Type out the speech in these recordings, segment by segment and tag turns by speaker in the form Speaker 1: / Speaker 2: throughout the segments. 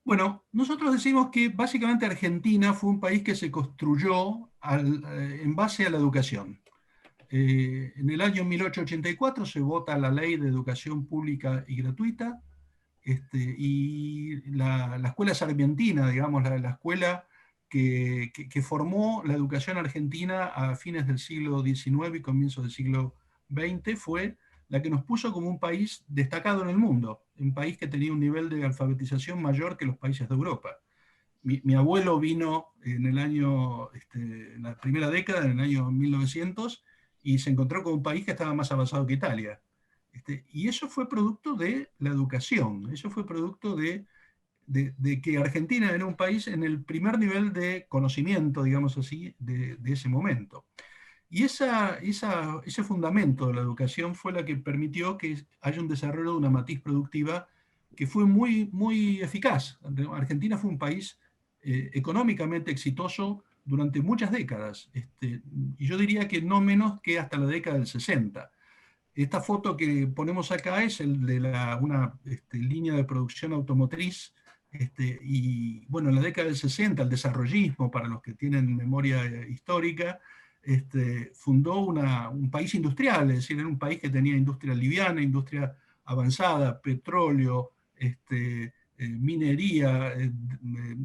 Speaker 1: Bueno, nosotros decimos que básicamente Argentina fue un país que se construyó en base a la educación. En el año 1884 se vota la Ley de Educación Pública y Gratuita, y la escuela sarmientina, digamos, la escuela que formó la educación argentina a fines del siglo XIX y comienzos del siglo XX, fue la que nos puso como un país destacado en el mundo, un país que tenía un nivel de alfabetización mayor que los países de Europa. Mi abuelo vino en el año, en la primera década, en el año 1900, y se encontró con un país que estaba más avanzado que Italia. Y eso fue producto de la educación, eso fue producto de que Argentina era un país en el primer nivel de conocimiento, digamos así, de ese momento. Y ese fundamento de la educación fue la que permitió que haya un desarrollo de una matriz productiva que fue muy, muy eficaz. Argentina fue un país económicamente exitoso durante muchas décadas, y yo diría que no menos que hasta la década del 60. Esta foto que ponemos acá es el de una línea de producción automotriz, y bueno, en la década del 60 el desarrollismo, para los que tienen memoria histórica, fundó un país industrial, es decir, era un país que tenía industria liviana, industria avanzada, petróleo, minería,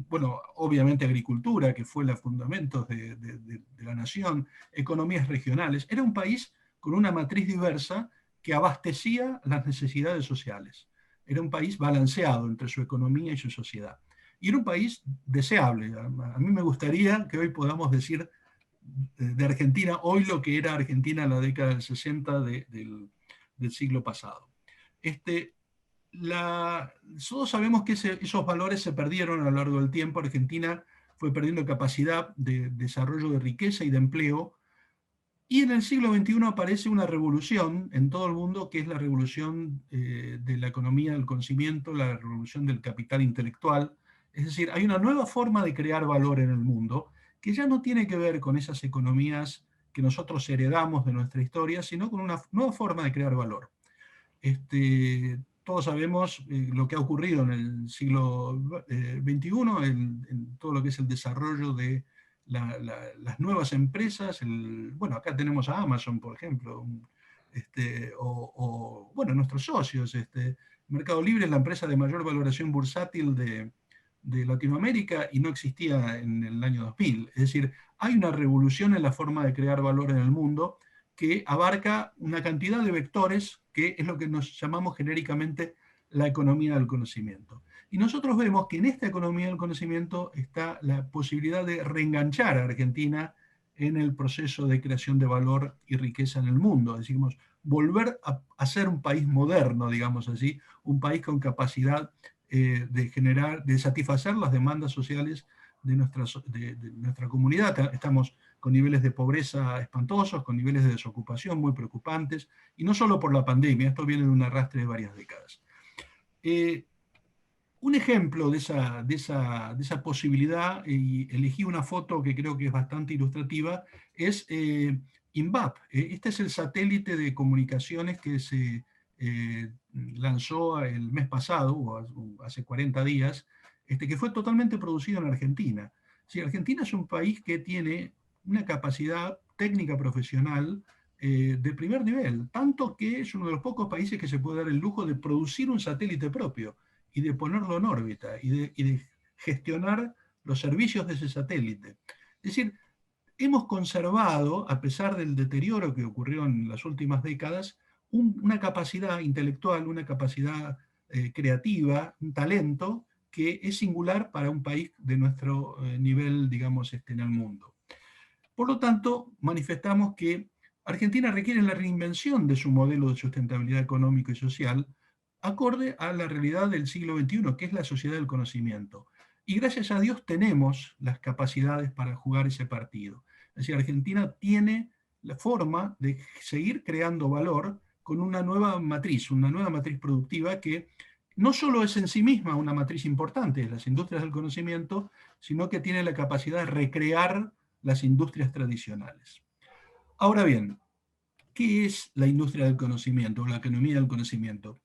Speaker 1: bueno, obviamente agricultura, que fue el fundamento de la nación, economías regionales. Era un país con una matriz diversa que abastecía las necesidades sociales. Era un país balanceado entre su economía y su sociedad. Y era un país deseable. A mí me gustaría que hoy podamos decir de Argentina hoy lo que era Argentina en la década del 60 del siglo pasado. Este, Todos sabemos que esos valores se perdieron a lo largo del tiempo. Argentina fue perdiendo capacidad de desarrollo de riqueza y de empleo, y en el siglo XXI aparece una revolución en todo el mundo, que es la revolución de la economía del conocimiento, la revolución del capital intelectual. Es decir, hay una nueva forma de crear valor en el mundo, que ya no tiene que ver con esas economías que nosotros heredamos de nuestra historia, sino con una nueva forma de crear valor. Todos sabemos lo que ha ocurrido en el siglo XXI, en todo lo que es el desarrollo de las nuevas empresas. Bueno, acá tenemos a Amazon, por ejemplo, bueno, nuestros socios. Mercado Libre es la empresa de mayor valoración bursátil de Latinoamérica y no existía en el año 2000. Es decir, hay una revolución en la forma de crear valor en el mundo que abarca una cantidad de vectores que es lo que nos llamamos genéricamente la economía del conocimiento. Y nosotros vemos que en esta economía del conocimiento está la posibilidad de reenganchar a Argentina en el proceso de creación de valor y riqueza en el mundo. Decimos, volver a ser un país moderno, digamos así, un país con capacidad de generar, de satisfacer las demandas sociales de nuestra comunidad. Estamos con niveles de pobreza espantosos, con niveles de desocupación muy preocupantes, y no solo por la pandemia, esto viene de un arrastre de varias décadas. Eh, un ejemplo de esa posibilidad, y elegí una foto que creo que es bastante ilustrativa, es INVAP. Este es el satélite de comunicaciones que se lanzó el mes pasado, o hace 40 días, que fue totalmente producido en Argentina. Sí, Argentina es un país que tiene una capacidad técnica profesional de primer nivel, tanto que es uno de los pocos países que se puede dar el lujo de producir un satélite propio y de ponerlo en órbita y de gestionar los servicios de ese satélite. Es decir, hemos conservado, a pesar del deterioro que ocurrió en las últimas décadas, una capacidad intelectual, una capacidad creativa, un talento que es singular para un país de nuestro nivel, digamos, en el mundo. Por lo tanto, manifestamos que Argentina requiere la reinvención de su modelo de sustentabilidad económica y social acorde a la realidad del siglo XXI, que es la sociedad del conocimiento. Y gracias a Dios tenemos las capacidades para jugar ese partido. Es decir, Argentina tiene la forma de seguir creando valor con una nueva matriz productiva que no solo es en sí misma una matriz importante, las industrias del conocimiento, sino que tiene la capacidad de recrear las industrias tradicionales. Ahora bien, ¿qué es la industria del conocimiento o la economía del conocimiento?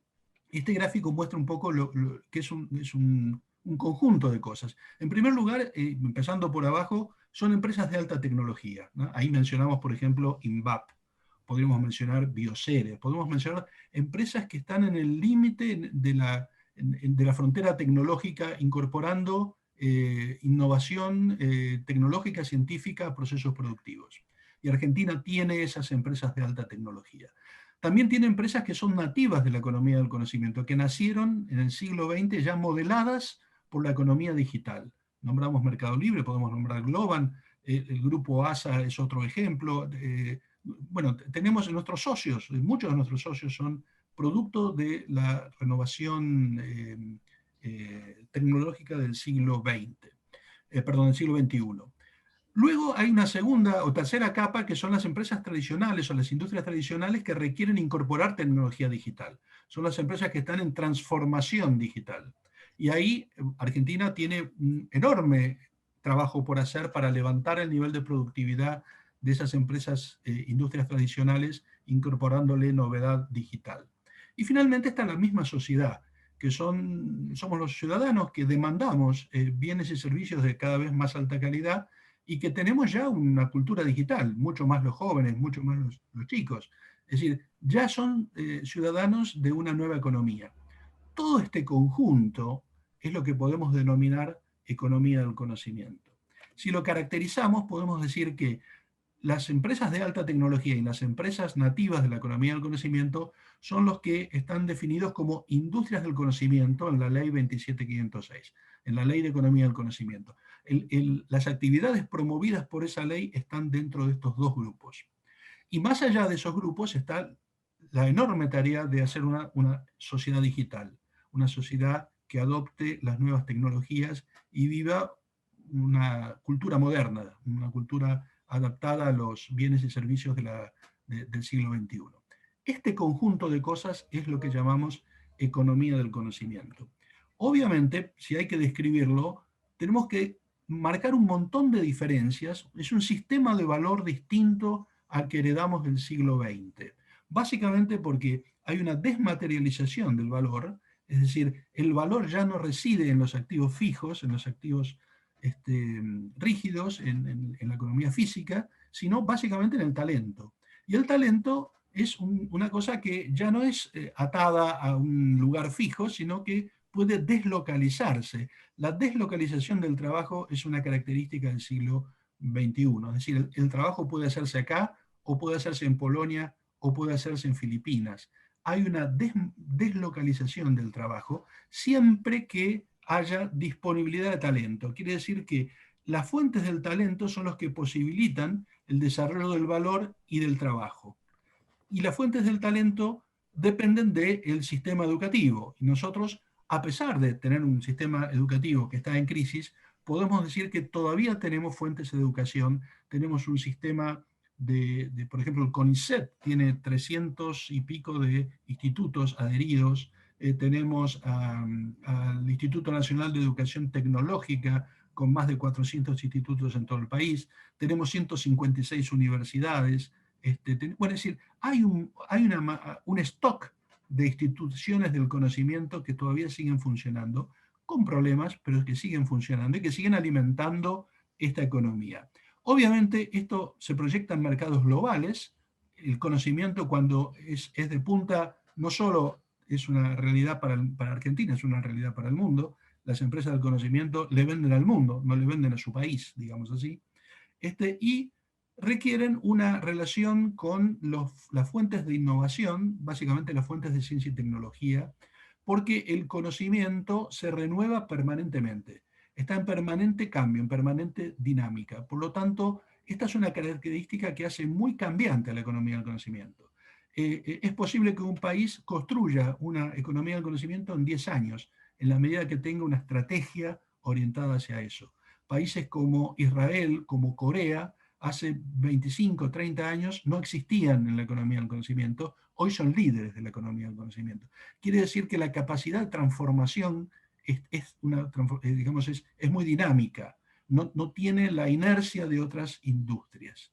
Speaker 1: Este gráfico muestra un poco que es un un conjunto de cosas. En primer lugar, empezando por abajo, son empresas de alta tecnología, ¿no? Ahí mencionamos, por ejemplo, INVAP, podríamos mencionar Bioceres, podemos mencionar empresas que están en el límite de la frontera tecnológica, incorporando innovación tecnológica, científica a procesos productivos. Y Argentina tiene esas empresas de alta tecnología. También tiene empresas que son nativas de la economía del conocimiento, que nacieron en el siglo XX ya modeladas por la economía digital. Nombramos Mercado Libre, podemos nombrar Globan, el grupo ASA es otro ejemplo. Bueno, tenemos nuestros socios, muchos de nuestros socios son producto de la renovación tecnológica del siglo XX, perdón, del siglo XXI. Luego hay una segunda o tercera capa que son las empresas tradicionales o las industrias tradicionales que requieren incorporar tecnología digital. Son las empresas que están en transformación digital. Y ahí Argentina tiene un enorme trabajo por hacer para levantar el nivel de productividad de esas empresas, industrias tradicionales, incorporándole novedad digital. Y finalmente está la misma sociedad, que somos los ciudadanos que demandamos bienes y servicios de cada vez más alta calidad y que tenemos ya una cultura digital, mucho más los jóvenes, mucho más los chicos. Es decir, ya son ciudadanos de una nueva economía. Todo este conjunto es lo que podemos denominar economía del conocimiento. Si lo caracterizamos, podemos decir que las empresas de alta tecnología y las empresas nativas de la economía del conocimiento son los que están definidos como industrias del conocimiento en la ley 27506, en la ley de economía del conocimiento. Las actividades promovidas por esa ley están dentro de estos dos grupos. Y más allá de esos grupos está la enorme tarea de hacer una sociedad digital, una sociedad que adopte las nuevas tecnologías y viva una cultura moderna, una cultura adaptada a los bienes y servicios del siglo XXI. Este conjunto de cosas es lo que llamamos economía del conocimiento. Obviamente, si hay que describirlo, tenemos que marcar un montón de diferencias. Es un sistema de valor distinto al que heredamos del siglo XX. Básicamente porque hay una desmaterialización del valor, es decir, el valor ya no reside en los activos fijos, en los activos rígidos, en la economía física, sino básicamente en el talento. Y el talento es una cosa que ya no es atada a un lugar fijo, sino que puede deslocalizarse. La deslocalización del trabajo es una característica del siglo XXI. Es decir, el trabajo puede hacerse acá, o puede hacerse en Polonia, o puede hacerse en Filipinas. Hay una deslocalización del trabajo siempre que haya disponibilidad de talento. Quiere decir que las fuentes del talento son los que posibilitan el desarrollo del valor y del trabajo. Y las fuentes del talento dependen del sistema educativo. Y nosotros, a pesar de tener un sistema educativo que está en crisis, podemos decir que todavía tenemos fuentes de educación, tenemos un sistema por ejemplo, el CONICET tiene 300 y pico de institutos adheridos, tenemos al Instituto Nacional de Educación Tecnológica con más de 400 institutos en todo el país, tenemos 156 universidades, bueno, es decir, hay un stock de instituciones del conocimiento que todavía siguen funcionando, con problemas, pero que siguen funcionando y que siguen alimentando esta economía. Obviamente esto se proyecta en mercados globales, el conocimiento cuando es de punta no solo es una realidad para Argentina, es una realidad para el mundo, las empresas del conocimiento le venden al mundo, no le venden a su país, digamos así, y requieren una relación con las fuentes de innovación, básicamente las fuentes de ciencia y tecnología, porque el conocimiento se renueva permanentemente, está en permanente cambio, en permanente dinámica. Por lo tanto, esta es una característica que hace muy cambiante a la economía del conocimiento. Es posible que un país construya una economía del conocimiento en 10 años, en la medida que tenga una estrategia orientada hacia eso. Países como Israel, como Corea, hace 25, 30 años no existían en la economía del conocimiento, hoy son líderes de la economía del conocimiento. Quiere decir que la capacidad de transformación es muy dinámica, no tiene la inercia de otras industrias.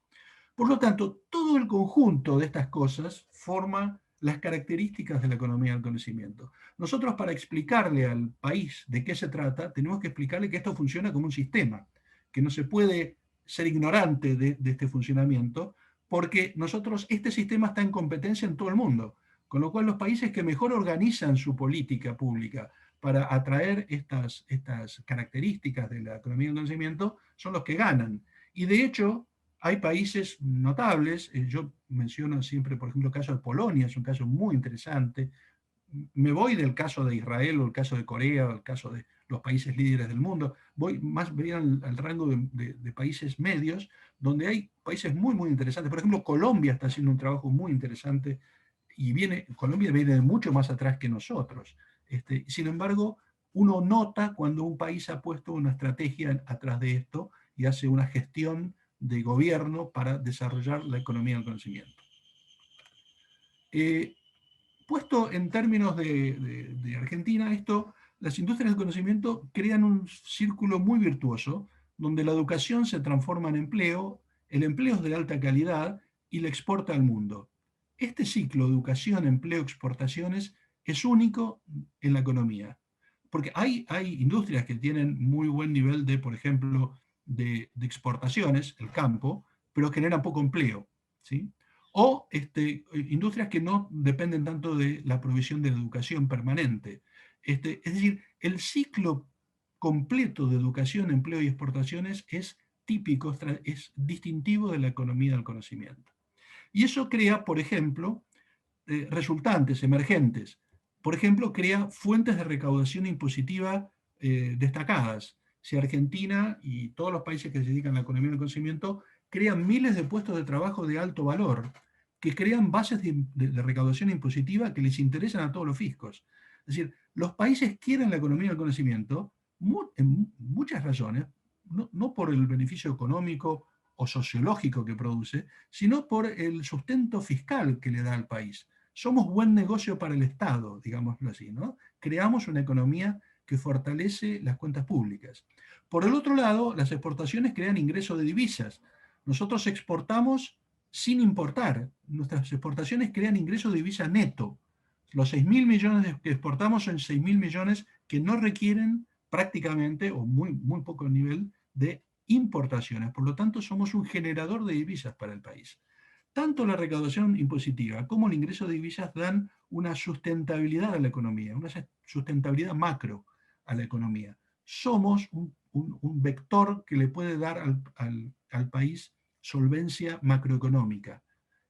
Speaker 1: Por lo tanto, todo el conjunto de estas cosas forma las características de la economía del conocimiento. Nosotros, para explicarle al país de qué se trata, tenemos que explicarle que esto funciona como un sistema, que no se puede ser ignorante de este funcionamiento, porque nosotros, este sistema está en competencia en todo el mundo, con lo cual los países que mejor organizan su política pública para atraer estas características de la economía del conocimiento son los que ganan. Y de hecho, hay países notables, yo menciono siempre, por ejemplo, el caso de Polonia, es un caso muy interesante. Me voy del caso de Israel o el caso de Corea o el caso de los países líderes del mundo, voy más bien al rango de países medios, donde hay países muy, muy interesantes. Por ejemplo, Colombia está haciendo un trabajo muy interesante y Colombia viene de mucho más atrás que nosotros. Sin embargo, uno nota cuando un país ha puesto una estrategia atrás de esto y hace una gestión de gobierno para desarrollar la economía del conocimiento. Puesto en términos de Argentina, las industrias del conocimiento crean un círculo muy virtuoso, donde la educación se transforma en empleo, el empleo es de alta calidad y la exporta al mundo. Este ciclo, educación, empleo, exportaciones, es único en la economía. Porque hay industrias que tienen muy buen nivel de, por ejemplo, de exportaciones, el campo, pero generan poco empleo, ¿sí? O industrias que no dependen tanto de la provisión de la educación permanente. Es decir, el ciclo completo de educación, empleo y exportaciones es típico, es distintivo de la economía del conocimiento. Y eso crea, por ejemplo, resultantes, emergentes. Por ejemplo, crea fuentes de recaudación impositiva destacadas. Si Argentina y todos los países que se dedican a la economía del conocimiento crean miles de puestos de trabajo de alto valor, que crean bases de recaudación impositiva que les interesan a todos los fiscos. Es decir, los países quieren la economía del conocimiento en muchas razones, no por el beneficio económico o sociológico que produce, sino por el sustento fiscal que le da al país. Somos buen negocio para el Estado, digámoslo así, ¿no? Creamos una economía que fortalece las cuentas públicas. Por el otro lado, las exportaciones crean ingresos de divisas. Nosotros exportamos sin importar. Nuestras exportaciones crean ingresos de divisa neto. Los 6.000 millones que exportamos son 6.000 millones que no requieren prácticamente, o muy, muy poco nivel, de importaciones. Por lo tanto, somos un generador de divisas para el país. Tanto la recaudación impositiva como el ingreso de divisas dan una sustentabilidad a la economía, una sustentabilidad macro a la economía. Somos un vector que le puede dar al país solvencia macroeconómica.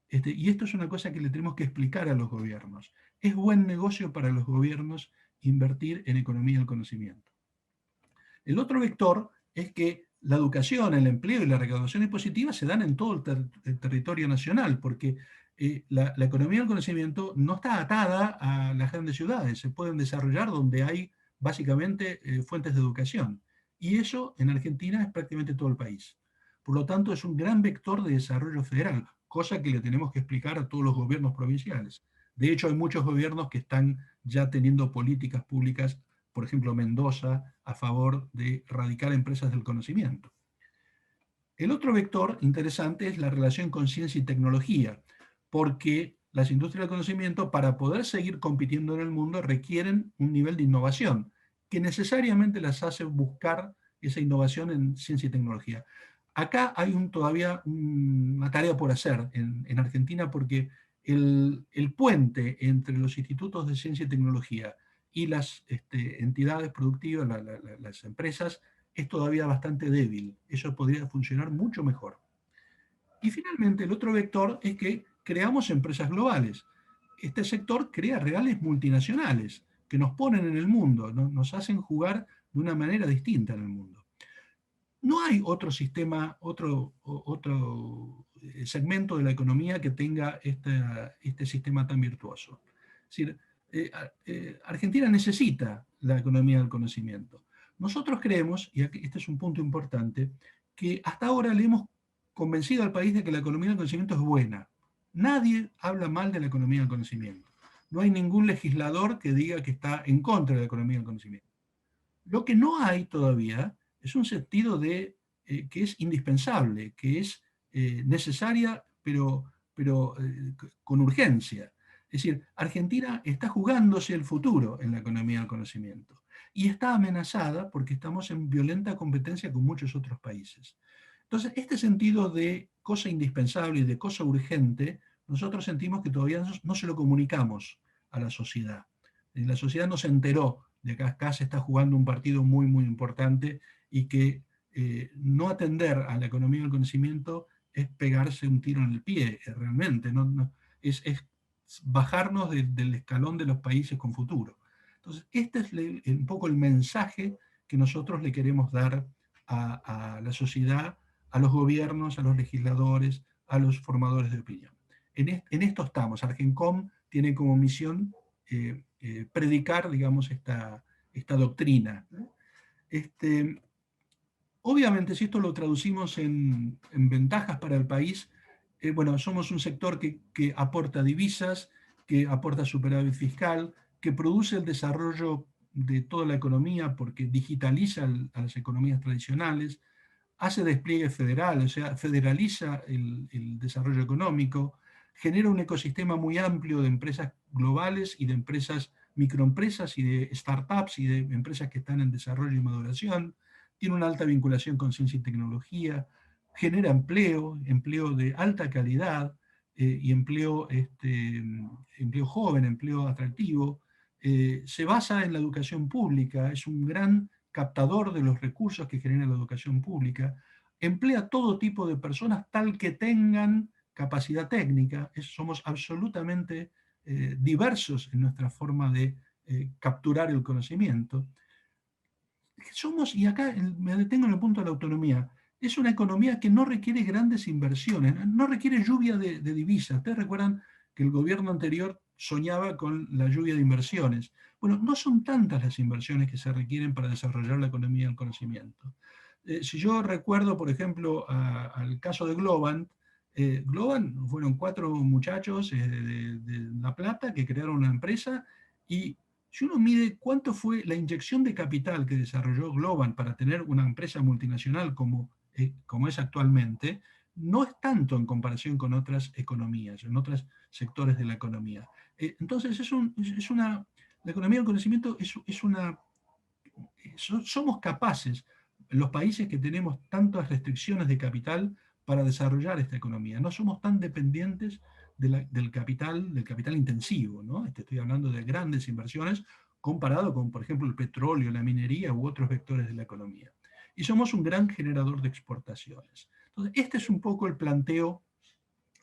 Speaker 1: Y esto es una cosa que le tenemos que explicar a los gobiernos. Es buen negocio para los gobiernos invertir en economía del conocimiento. El otro vector es que la educación, el empleo y la recaudación impositiva se dan en todo el territorio nacional, porque la economía del conocimiento no está atada a las grandes ciudades, se pueden desarrollar donde hay básicamente fuentes de educación. Y eso en Argentina es prácticamente todo el país. Por lo tanto, es un gran vector de desarrollo federal, cosa que le tenemos que explicar a todos los gobiernos provinciales. De hecho, hay muchos gobiernos que están ya teniendo políticas públicas, por ejemplo, Mendoza, a favor de erradicar empresas del conocimiento. El otro vector interesante es la relación con ciencia y tecnología, porque las industrias del conocimiento, para poder seguir compitiendo en el mundo, requieren un nivel de innovación, que necesariamente las hace buscar esa innovación en ciencia y tecnología. Acá hay todavía una tarea por hacer en Argentina, porque el puente entre los institutos de ciencia y tecnología y las entidades productivas, las empresas, es todavía bastante débil. Eso podría funcionar mucho mejor. Y finalmente, el otro vector es que creamos empresas globales. Este sector crea reales multinacionales que nos ponen en el mundo, nos hacen jugar de una manera distinta en el mundo. No hay otro sistema, otro segmento de la economía que tenga este sistema tan virtuoso. Es decir, Argentina necesita la economía del conocimiento. Nosotros creemos, y aquí, este es un punto importante, que hasta ahora le hemos convencido al país de que la economía del conocimiento es buena. Nadie habla mal de la economía del conocimiento. No hay ningún legislador que diga que está en contra de la economía del conocimiento. Lo que no hay todavía es un sentido que es indispensable, que es necesaria, pero con urgencia. Es decir, Argentina está jugándose el futuro en la economía del conocimiento y está amenazada porque estamos en violenta competencia con muchos otros países. Entonces, este sentido de cosa indispensable y de cosa urgente, nosotros sentimos que todavía no se lo comunicamos a la sociedad. La sociedad no se enteró de que acá se está jugando un partido muy, muy importante y que no atender a la economía del conocimiento es pegarse un tiro en el pie, realmente. Es bajarnos del escalón de los países con futuro. Entonces, este es un poco el mensaje que nosotros le queremos dar a la sociedad, a los gobiernos, a los legisladores, a los formadores de opinión. En esto estamos. Argencom tiene como misión predicar, digamos, esta doctrina. Obviamente, si esto lo traducimos en ventajas para el país, bueno, somos un sector que aporta divisas, que aporta superávit fiscal, que produce el desarrollo de toda la economía porque digitaliza a las economías tradicionales, hace despliegue federal, o sea, federaliza el desarrollo económico, genera un ecosistema muy amplio de empresas globales y de empresas, microempresas y de startups y de empresas que están en desarrollo y maduración, tiene una alta vinculación con ciencia y tecnología, genera empleo, empleo de alta calidad y empleo joven, empleo atractivo, se basa en la educación pública, es un gran captador de los recursos que genera la educación pública, emplea todo tipo de personas tal que tengan capacidad técnica, somos absolutamente diversos en nuestra forma de capturar el conocimiento. Somos, y acá me detengo en el punto de la autonomía, es una economía que no requiere grandes inversiones, no requiere lluvia de divisas. Ustedes recuerdan que el gobierno anterior soñaba con la lluvia de inversiones. Bueno, no son tantas las inversiones que se requieren para desarrollar la economía del conocimiento. Si yo recuerdo, por ejemplo, al caso de Globant, Globant fueron 4 muchachos de La Plata que crearon una empresa y si uno mide cuánto fue la inyección de capital que desarrolló Globant para tener una empresa multinacional como es actualmente, no es tanto en comparación con otras economías, en otros sectores de la economía. Entonces, la economía del conocimiento somos capaces, los países que tenemos tantas restricciones de capital, para desarrollar esta economía. No somos tan dependientes del capital intensivo, ¿no? Estoy hablando de grandes inversiones comparado con, por ejemplo, el petróleo, la minería u otros vectores de la economía. Y somos un gran generador de exportaciones. Entonces, este es un poco el planteo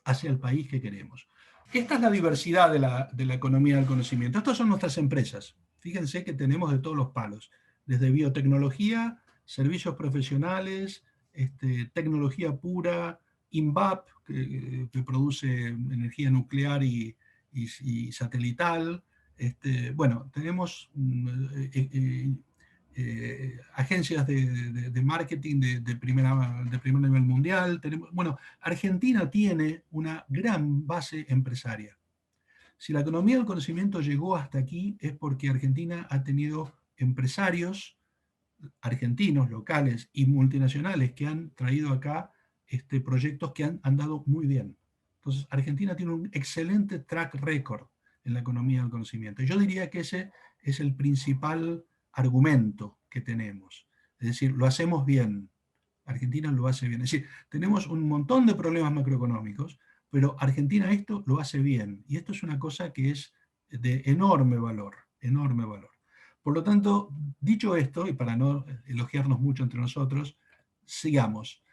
Speaker 1: hacia el país que queremos. Esta es la diversidad de la economía del conocimiento. Estas son nuestras empresas. Fíjense que tenemos de todos los palos, desde biotecnología, servicios profesionales, tecnología pura, INVAP, que produce energía nuclear y satelital. Bueno, tenemos agencias de marketing de primer nivel mundial. Bueno, Argentina tiene una gran base empresaria. Si la economía del conocimiento llegó hasta aquí es porque Argentina ha tenido empresarios argentinos, locales y multinacionales que han traído acá proyectos que han andado muy bien. Entonces, Argentina tiene un excelente track record en la economía del conocimiento. Yo diría que ese es el principal argumento que tenemos. Es decir, lo hacemos bien. Argentina lo hace bien. Es decir, tenemos un montón de problemas macroeconómicos, pero Argentina esto lo hace bien. Y esto es una cosa que es de enorme valor, enorme valor. Por lo tanto, dicho esto, y para no elogiarnos mucho entre nosotros, sigamos.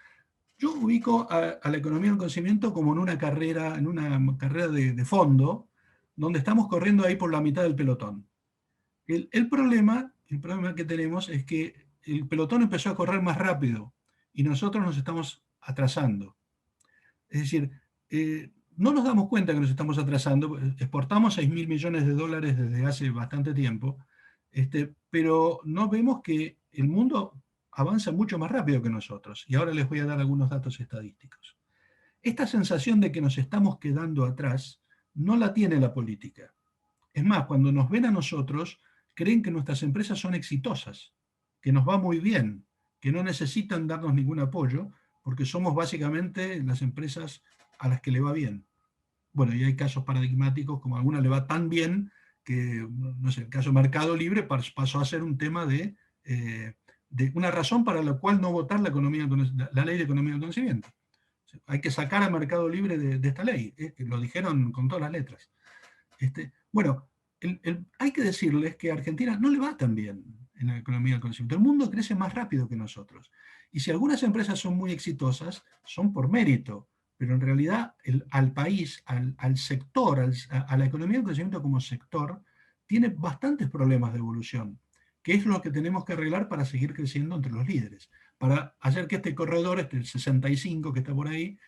Speaker 1: Yo ubico a la economía del conocimiento como en una carrera de fondo, donde estamos corriendo ahí por la mitad del pelotón. El problema que tenemos es que el pelotón empezó a correr más rápido y nosotros nos estamos atrasando. Es decir, no nos damos cuenta que nos estamos atrasando, exportamos 6.000 millones de dólares desde hace bastante tiempo, pero no vemos que el mundo avanza mucho más rápido que nosotros. Y ahora les voy a dar algunos datos estadísticos. Esta sensación de que nos estamos quedando atrás no la tiene la política. Es más, cuando nos ven a nosotros, creen que nuestras empresas son exitosas, que nos va muy bien, que no necesitan darnos ningún apoyo, porque somos básicamente las empresas a las que le va bien. Bueno, y hay casos paradigmáticos, como a alguna le va tan bien que, no sé, el caso Mercado Libre pasó a ser un tema de una razón para la cual no votar la ley de economía del conocimiento. Hay que sacar a Mercado Libre de esta ley, lo dijeron con todas las letras. Bueno, hay que decirles que a Argentina no le va tan bien en la economía del conocimiento. El mundo crece más rápido que nosotros. Y si algunas empresas son muy exitosas, son por mérito, pero en realidad al país, al sector, a la economía del conocimiento como sector, tiene bastantes problemas de evolución, que es lo que tenemos que arreglar para seguir creciendo entre los líderes, para hacer que este corredor, el 65 que está por ahí,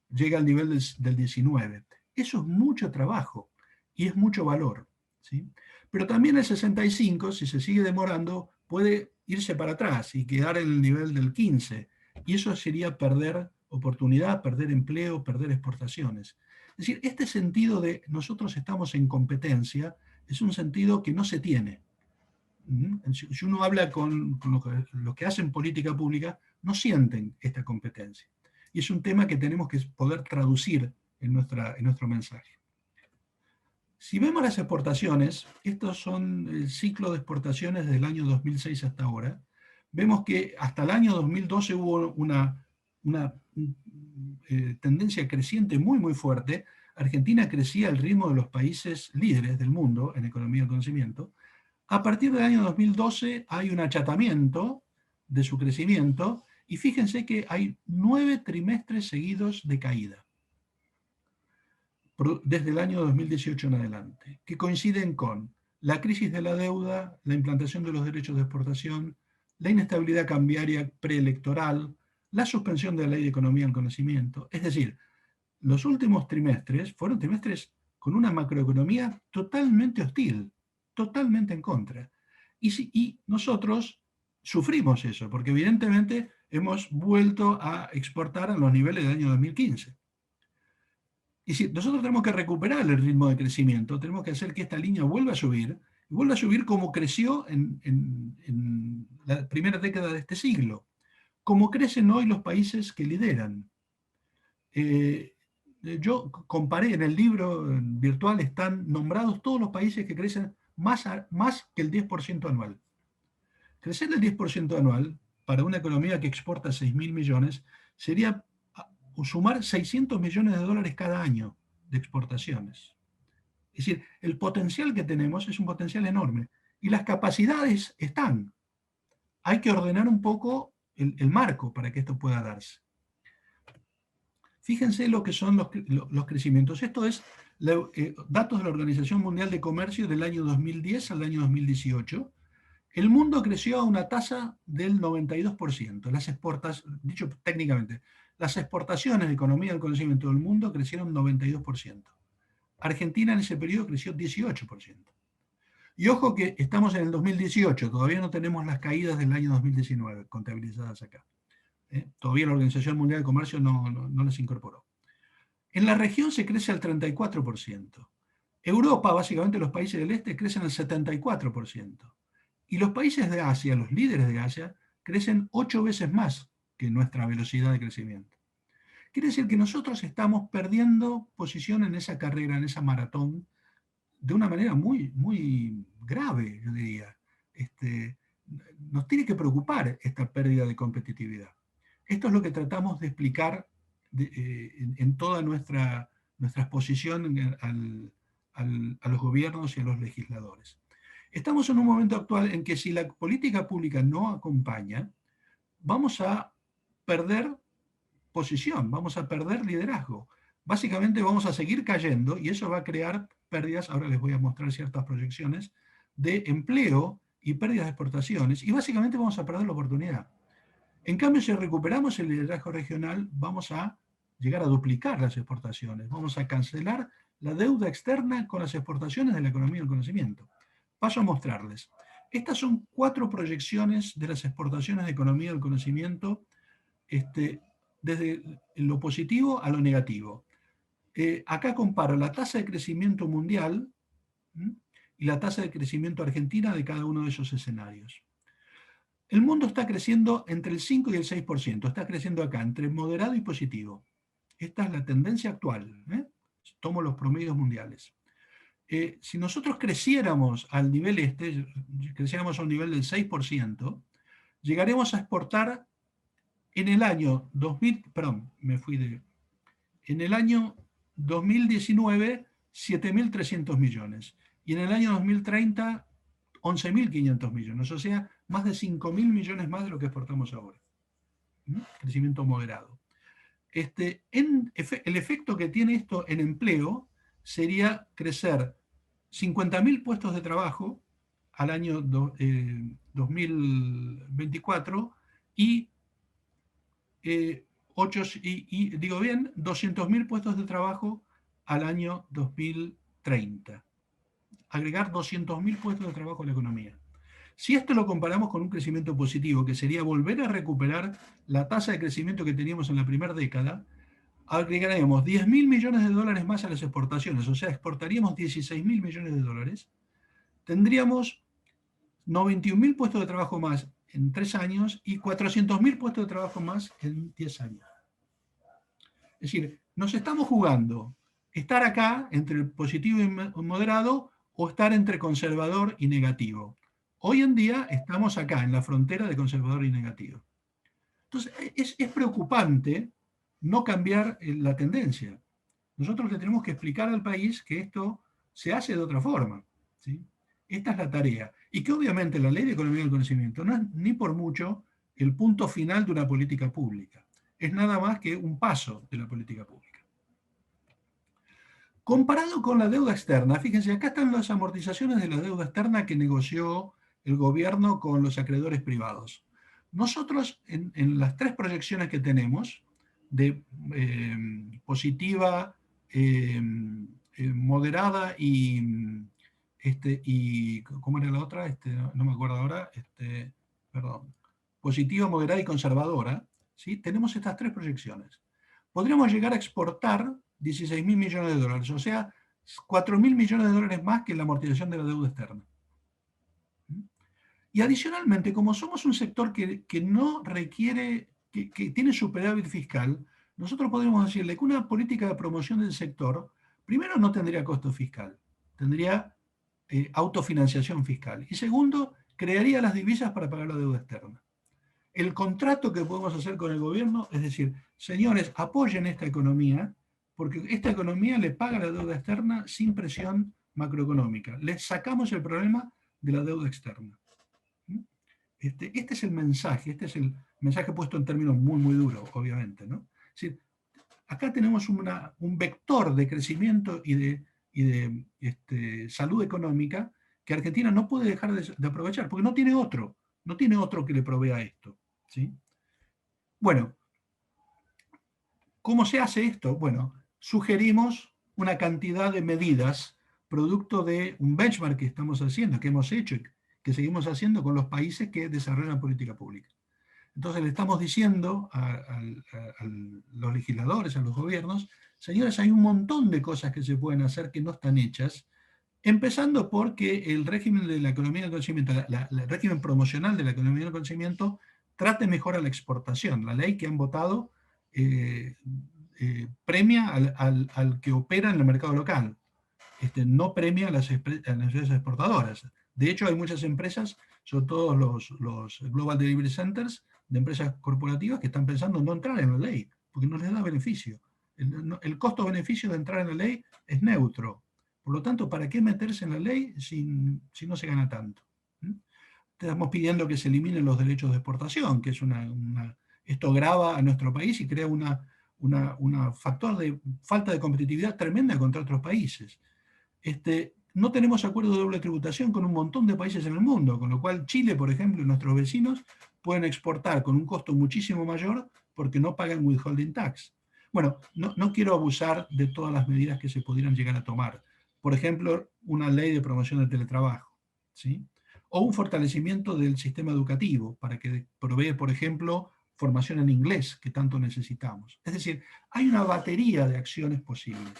Speaker 1: llegue al nivel del 19. Eso es mucho trabajo y es mucho valor, ¿sí? Pero también el 65, si se sigue demorando, puede irse para atrás y quedar en el nivel del 15. Y eso sería perder oportunidad, perder empleo, perder exportaciones. Es decir, este sentido de nosotros estamos en competencia es un sentido que no se tiene. Si uno habla con los que hacen política pública, no sienten esta competencia. Y es un tema que tenemos que poder traducir en nuestro mensaje. Si vemos las exportaciones, estos son el ciclo de exportaciones desde el año 2006 hasta ahora, vemos que hasta el año 2012 hubo una tendencia creciente muy fuerte. Argentina crecía al ritmo de los países líderes del mundo en economía del conocimiento. A partir del año 2012 hay un achatamiento de su crecimiento y fíjense que hay 9 trimestres seguidos de caída desde el año 2018 en adelante, que coinciden con la crisis de la deuda, la implantación de los derechos de exportación, la inestabilidad cambiaria preelectoral, la suspensión de la ley de economía del conocimiento. Es decir, los últimos trimestres fueron trimestres con una macroeconomía totalmente hostil, totalmente en contra. Y nosotros sufrimos eso, porque evidentemente hemos vuelto a exportar a los niveles del año 2015. Y si nosotros tenemos que recuperar el ritmo de crecimiento, tenemos que hacer que esta línea vuelva a subir, y vuelva a subir como creció en la primera década de este siglo, como crecen hoy los países que lideran. Yo comparé en el libro virtual, están nombrados todos los países que crecen más que el 10% anual. Crecer el 10% anual para una economía que exporta 6.000 millones sería sumar 600 millones de dólares cada año de exportaciones. Es decir, el potencial que tenemos es un potencial enorme y las capacidades están. Hay que ordenar un poco el marco para que esto pueda darse. Fíjense lo que son los crecimientos. Esto es datos de la Organización Mundial de Comercio del año 2010 al año 2018. El mundo creció a una tasa del 92%. Dicho técnicamente, las exportaciones de economía del conocimiento del mundo crecieron 92%. Argentina en ese periodo creció 18%. Y ojo que estamos en el 2018, todavía no tenemos las caídas del año 2019 contabilizadas acá. Todavía la Organización Mundial de Comercio no las incorporó. En la región se crece al 34%. Europa, básicamente los países del este, crecen al 74%. Y los países de Asia, los líderes de Asia, crecen 8 veces más que nuestra velocidad de crecimiento. Quiere decir que nosotros estamos perdiendo posición en esa carrera, en esa maratón, de una manera muy grave, yo diría. Nos tiene que preocupar esta pérdida de competitividad. Esto es lo que tratamos de explicar en toda nuestra exposición a los gobiernos y a los legisladores. Estamos en un momento actual en que si la política pública no acompaña, vamos a perder posición, vamos a perder liderazgo. Básicamente vamos a seguir cayendo y eso va a crear pérdidas, ahora les voy a mostrar ciertas proyecciones, de empleo y pérdidas de exportaciones y básicamente vamos a perder la oportunidad. En cambio, si recuperamos el liderazgo regional, vamos a llegar a duplicar las exportaciones, vamos a cancelar la deuda externa con las exportaciones de la economía del conocimiento. Paso a mostrarles. Estas son 4 proyecciones de las exportaciones de economía del conocimiento desde lo positivo a lo negativo. Acá comparo la tasa de crecimiento mundial y la tasa de crecimiento argentina de cada uno de esos escenarios. El mundo está creciendo entre el 5 y el 6%, está creciendo acá, entre moderado y positivo. Esta es la tendencia actual. Tomo los promedios mundiales. Si nosotros creciéramos al nivel creciéramos a un nivel del 6%, llegaremos a exportar en el año 2000, perdón, en el año 2019, 7.300 millones. Y en el año 2030, 11.500 millones. O sea, más de 5.000 millones más de lo que exportamos ahora. Crecimiento moderado. El efecto que tiene esto en empleo sería crecer 50.000 puestos de trabajo al año 2024 y, digo bien, 200.000 puestos de trabajo al año 2030. Agregar 200.000 puestos de trabajo a la economía. Si esto lo comparamos con un crecimiento positivo, que sería volver a recuperar la tasa de crecimiento que teníamos en la primera década, agregaremos 10.000 millones de dólares más a las exportaciones, o sea, exportaríamos 16.000 millones de dólares, tendríamos 91.000 puestos de trabajo más en 3 años y 400.000 puestos de trabajo más en 10 años. Es decir, nos estamos jugando estar acá entre el positivo y moderado o estar entre conservador y negativo. Hoy en día estamos acá, en la frontera de conservador y negativo. Entonces, es preocupante no cambiar la tendencia. Nosotros le tenemos que explicar al país que esto se hace de otra forma, ¿sí? Esta es la tarea. Y que obviamente la ley de economía del conocimiento no es ni por mucho el punto final de una política pública. Es nada más que un paso de la política pública. Comparado con la deuda externa, fíjense, acá están las amortizaciones de la deuda externa que negoció el gobierno con los acreedores privados. Nosotros, en las 3 proyecciones que tenemos, de positiva, moderada y ¿cómo era la otra? No me acuerdo ahora, perdón, positiva, moderada y conservadora, ¿sí? Tenemos estas 3 proyecciones. Podríamos llegar a exportar 16.000 millones de dólares, o sea, 4.000 millones de dólares más que la amortización de la deuda externa. Y adicionalmente, como somos un sector que no requiere, que tiene superávit fiscal, nosotros podemos decirle que una política de promoción del sector, primero no tendría costo fiscal, tendría autofinanciación fiscal. Y segundo, crearía las divisas para pagar la deuda externa. El contrato que podemos hacer con el gobierno es decir, señores, apoyen esta economía, porque esta economía le paga la deuda externa sin presión macroeconómica. Les sacamos el problema de la deuda externa. Este es el mensaje puesto en términos muy, muy duros, obviamente, ¿no? Es decir, acá tenemos un vector de crecimiento y de salud económica que Argentina no puede dejar de aprovechar, porque no tiene otro que le provea esto, ¿sí? Bueno, ¿cómo se hace esto? Bueno, sugerimos una cantidad de medidas producto de un benchmark que estamos haciendo, que hemos hecho, que seguimos haciendo con los países que desarrollan política pública. Entonces le estamos diciendo a los legisladores, a los gobiernos, señores, hay un montón de cosas que se pueden hacer que no están hechas, empezando porque el régimen de la economía del conocimiento, el régimen promocional de la economía del conocimiento, trate mejor a la exportación. La ley que han votado premia al que opera en el mercado local, no premia a las empresas exportadoras. De hecho, hay muchas empresas, sobre todo los Global Delivery Centers, de empresas corporativas que están pensando en no entrar en la ley, porque no les da beneficio. El costo-beneficio de entrar en la ley es neutro. Por lo tanto, ¿para qué meterse en la ley si no se gana tanto? Estamos pidiendo que se eliminen los derechos de exportación, que es esto grava a nuestro país y crea un factor de falta de competitividad tremenda contra otros países. No tenemos acuerdo de doble tributación con un montón de países en el mundo, con lo cual Chile, por ejemplo, y nuestros vecinos pueden exportar con un costo muchísimo mayor porque no pagan withholding tax. Bueno, no quiero abusar de todas las medidas que se pudieran llegar a tomar. Por ejemplo, una ley de promoción del teletrabajo, ¿sí? O un fortalecimiento del sistema educativo para que provee, por ejemplo, formación en inglés que tanto necesitamos. Es decir, hay una batería de acciones posibles.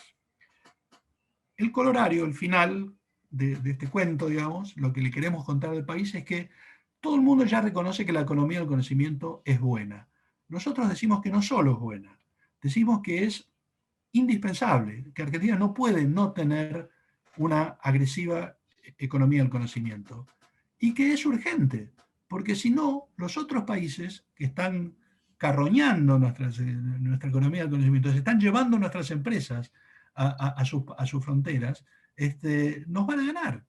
Speaker 1: El colorario, el final de este cuento, digamos, lo que le queremos contar al país es que todo el mundo ya reconoce que la economía del conocimiento es buena. Nosotros decimos que no solo es buena, decimos que es indispensable, que Argentina no puede no tener una agresiva economía del conocimiento y que es urgente, porque si no, los otros países que están carroñando nuestra economía del conocimiento, se están llevando nuestras empresas a sus fronteras, nos van a ganar.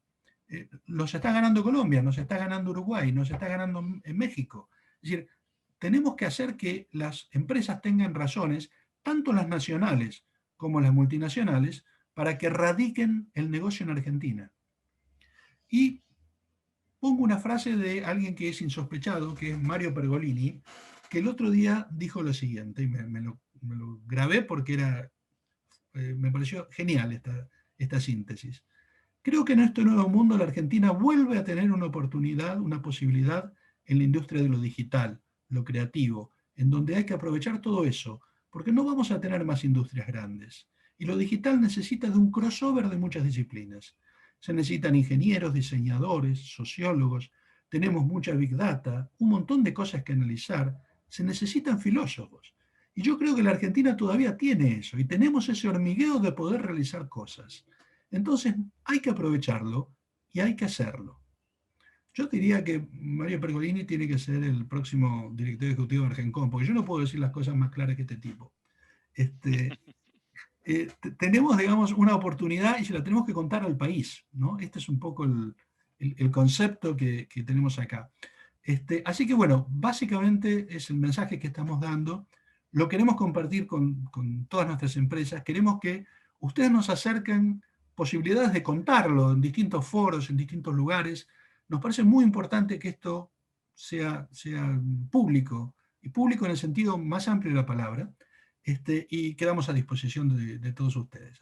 Speaker 1: Nos está ganando Colombia, nos está ganando Uruguay, nos está ganando en México. Es decir, tenemos que hacer que las empresas tengan razones, tanto las nacionales como las multinacionales, para que radiquen el negocio en Argentina. Y pongo una frase de alguien que es insospechado, que es Mario Pergolini, que el otro día dijo lo siguiente, y me lo grabé porque me pareció genial esta síntesis. Creo que en este nuevo mundo la Argentina vuelve a tener una oportunidad, una posibilidad en la industria de lo digital, lo creativo, en donde hay que aprovechar todo eso, porque no vamos a tener más industrias grandes. Y lo digital necesita de un crossover de muchas disciplinas. Se necesitan ingenieros, diseñadores, sociólogos, tenemos mucha big data, un montón de cosas que analizar, se necesitan filósofos. Y yo creo que la Argentina todavía tiene eso, y tenemos ese hormigueo de poder realizar cosas. Entonces hay que aprovecharlo y hay que hacerlo. Yo diría que Mario Pergolini tiene que ser el próximo director ejecutivo de Argencom, porque yo no puedo decir las cosas más claras que este tipo. Este, tenemos, digamos, una oportunidad y se la tenemos que contar al país, ¿no? Este es un poco el concepto que tenemos acá. Así que bueno, básicamente es el mensaje que estamos dando. Lo queremos compartir con todas nuestras empresas. Queremos que ustedes nos acerquen posibilidades de contarlo en distintos foros, en distintos lugares. Nos parece muy importante que esto sea público, y público en el sentido más amplio de la palabra, y quedamos a disposición de todos ustedes.